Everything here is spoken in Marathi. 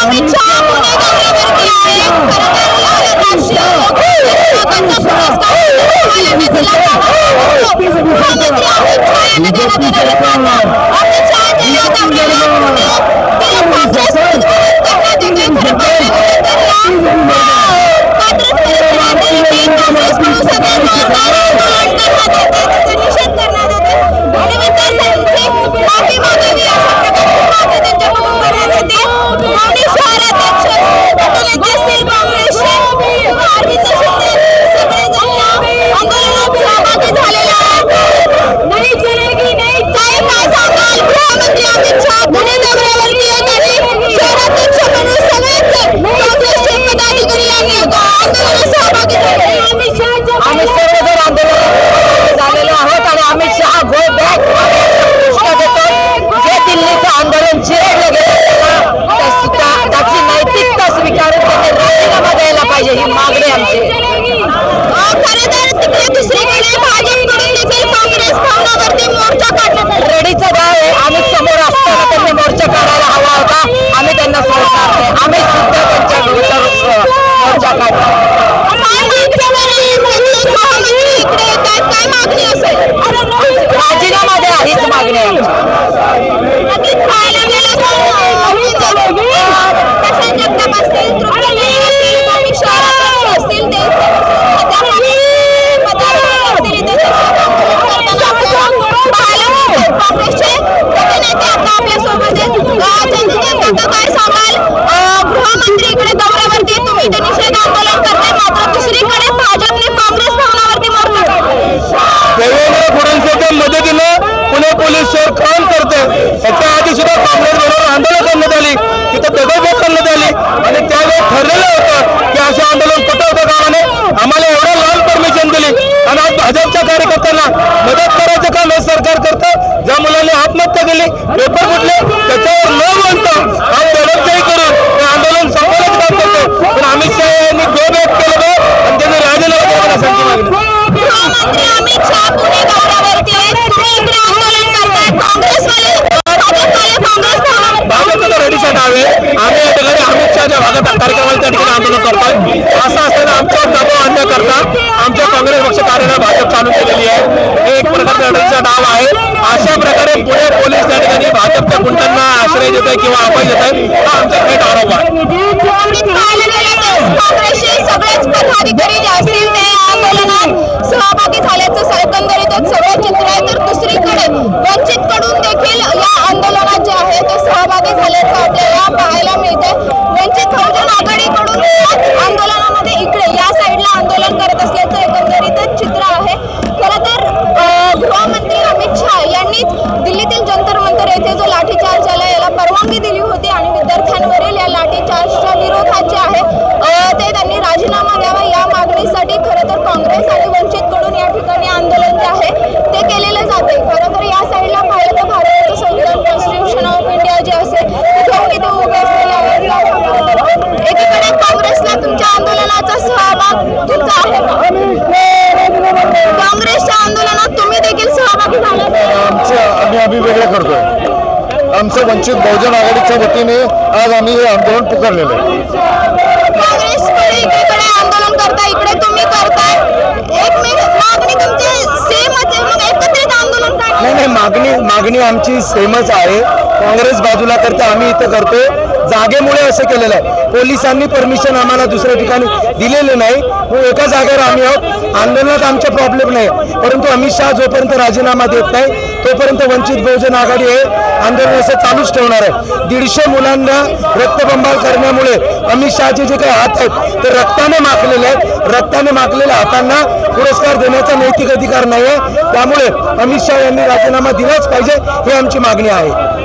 अमित शहा पुणे दौऱ्यावरती आहेत. खरं तर राष्ट्रीय लोकशाहीचा पुरस्कार गृहमंत्री अमित शहा यांना देण्यात येणार आहे. अमित शहा जे या दौऱ्याला पुणे तिला काँग्रेस करण्यात येते. खरं पात्रच परिस्थितीतील काँग्रेस सगळे जोरदार आंदोलन करण्यात येते, त्याचा निषेध करण्यात येते आणि विद्यार्थ्यांची माफी मागावी अशा प्रकारची मागणी त्यांच्याकडून करण्यात येते. आणि शहराध्यक्ष गटनेते असतील काँग्रेसचे अरविंद शिंदे सगळेजण या आंदोलनात सहभागी झालेले आहेत. नाही चलेगी नाही काय सांगाल गृहमंत्री अमित शहा पुणे दौऱ्यावरती येत आणि शहराध्यक्ष म्हणून सगळेच काँग्रेसचे पदाधिकारी यांनी आंदोलनात सहभागी झाले. आम्ही सर्वजण आंदोलनात झालेलो आहोत आणि अमित शहा गो बॅक घोषणा देतो. जे दिल्लीचं आंदोलन चिरडलं गेलं त्याची नैतिकता स्वीकारून त्यांनी राजीनामा द्यायला पाहिजे, ही मागणी आमची. खरं तर तिकडे दुसरीकडे भाजपकडून देखील काँग्रेस भवनावरती मोर्चा काढण्यात आला. रेडीचा गाव आहे, आम्ही समोर असताना त्यांनी मोर्चा काढायला हवा होता. आम्ही त्यांना सोडणार नाही, आम्ही सुद्धा त्यांच्या विरुद्ध मोर्चा काढणार. इकडे येतात काय मागणी असेल? राजीनामा द्या हीच मागणी आहे आमची. पाहायला गेलं तर प्रशांत जगताप असतील, तृप्ती असतील, काही शहराध्यक्ष असतील, ते पदाधिकारी असतील, इथे करताना पाहायला मिळतं. काँग्रेसचे गटनेते आता आपल्यासोबत आहेत. चंद्रकांत काका काय सांगाल? गृहमंत्री इकडे दौऱ्यावरती तुम्ही ते निषेध आंदोलन करताय, मात्र दुसरीकडे भाजपने काँग्रेस भवनावरती मोर्चा काढला. देवेंद्र फडणवीसांच्या मदतीनं पुणे पोलीस शहर काम करते. त्याच्या आधी सुद्धा काँग्रेस बरोबर आंदोलन करण्यात आली, तिथं दगडफेक करण्यात आली आणि त्यावेळेस ठरलेलं होतं की असं आंदोलन कुठं होतं कामाने. आम्हाला एवढं लांब परमिशन दिली आणि आज भाजपच्या कार्यकर्त्यांना मदत करायचं काम हे सरकार करतं. ज्या मुलांनी आत्महत्या केली, पेपर फुटले, त्याच्यावर न म्हणता आज दडपशाही करून हे आंदोलन संपवण्याचं काम करतो. पण अमित शहा यांनी गो बॅक केलं आणि त्यांनी राजीनामा द्यावा सांगली मागणी. गृहमंत्री अमित शहा पुणे दौऱ्यावरती आहेत. तुम्ही इकडे आंदोलन करताय, काँग्रेसवाले काँग्रेस भाजपचं तर रेडीचा डाव आहे. आम्ही या ठिकाणी अमित शहाच्या भागात कार्यक्रमाला त्या ठिकाणी आंदोलन करतोय. असं असताना आमच्यावर दबाव आणण्याकरता आमच्या काँग्रेस पक्ष कार्यालय भाजप चालू केलेली आहे. हे एक प्रकारचा रेडीचा डाव आहे. अशा प्रकारे पुणे पोलीस त्या ठिकाणी भाजपच्या गुंडांना आश्रय देत आहे किंवा अभय देत आहे, हा आमचा थेट आरोप आहे. काँग्रेसचे सगळेच पदाधिकारी जे असतील ते आंदोलनात सहभागी झाल्याचं एकंदरीतच सगळं चित्र आहे. तर दुसरीकडे वंचित कडून देखील या आंदोलनात जे आहे ते सहभागी झाल्याचं आपल्याला पाहायला मिळतंय. वंचित बहुजन आघाडीकडून आंदोलनामध्ये इकडे या साईडला आंदोलन करत असल्याचं एकंदरीतच चित्र आहे. खरं तर गृहमंत्री अमित शहा यांनीच दिल्लीतील जंतर मंतर येथे जो लाठीचार्ज झाला याला परवानगी दिली होती आणि विद्यार्थ्यांवरील या लाठीचार्जच्या विरोधात जे आहे ते त्यांनी राजीनामा द्यावा या मागणीसाठी खरं तर काँग्रेस आणि वंचितकडून या ठिकाणी आंदोलन जे आहे ते केलेलं जाते. खरं तर या साईडला पाहिलं तर भारताचं संविधान कॉन्स्टिट्यूशन ऑफ इंडिया जे असेल ते घेऊन इथे उभे असलेले आहेत. एकीकडे काँग्रेसला तुमच्या आंदोलनाचा सहभाग तुमचा आहे का? काँग्रेसच्या आंदोलनात तुम्ही देखील सहभागी झाला? आम्ही वेगळं करतोय. आमचं वंचित बहुजन आघाडीच्या वतीने आज आम्ही हे आंदोलन पुकारलेलं आहे. काँग्रेसकडे एकीकडे आंदोलन करताय, इकडे तुम्ही करताय. एक मागणी तुमची सेमच आहे, मग एकत्रित आंदोलन काय? नाही, मागणी आमची सेमच आहे. काँग्रेस बाजूला करते, आम्ही इथं करतोय. जागेमुळे असं केलेलं आहे. पोलिसांनी परमिशन आम्हाला दुसऱ्या ठिकाणी दिलेलं नाही. एका जागेवर आम्ही आहोत. आंदोलनात आमचा प्रॉब्लेम नाही, परंतु अमित शहा जोपर्यंत राजीनामा देत नाही तोपर्यंत वंचित बहुजन आघाडी हे आंदोलन असं चालूच ठेवणार आहे. 150 मुलांना रक्तबंबाळ करण्यामुळे अमित शहाचे जे काही हात आहेत ते रक्ताने माखलेले आहेत. रक्ताने माखलेल्या हातांना पुरस्कार देण्याचा नैतिक अधिकार नाही आहे. त्यामुळे अमित शहा यांनी राजीनामा दिलाच पाहिजे, ही आमची मागणी आहे.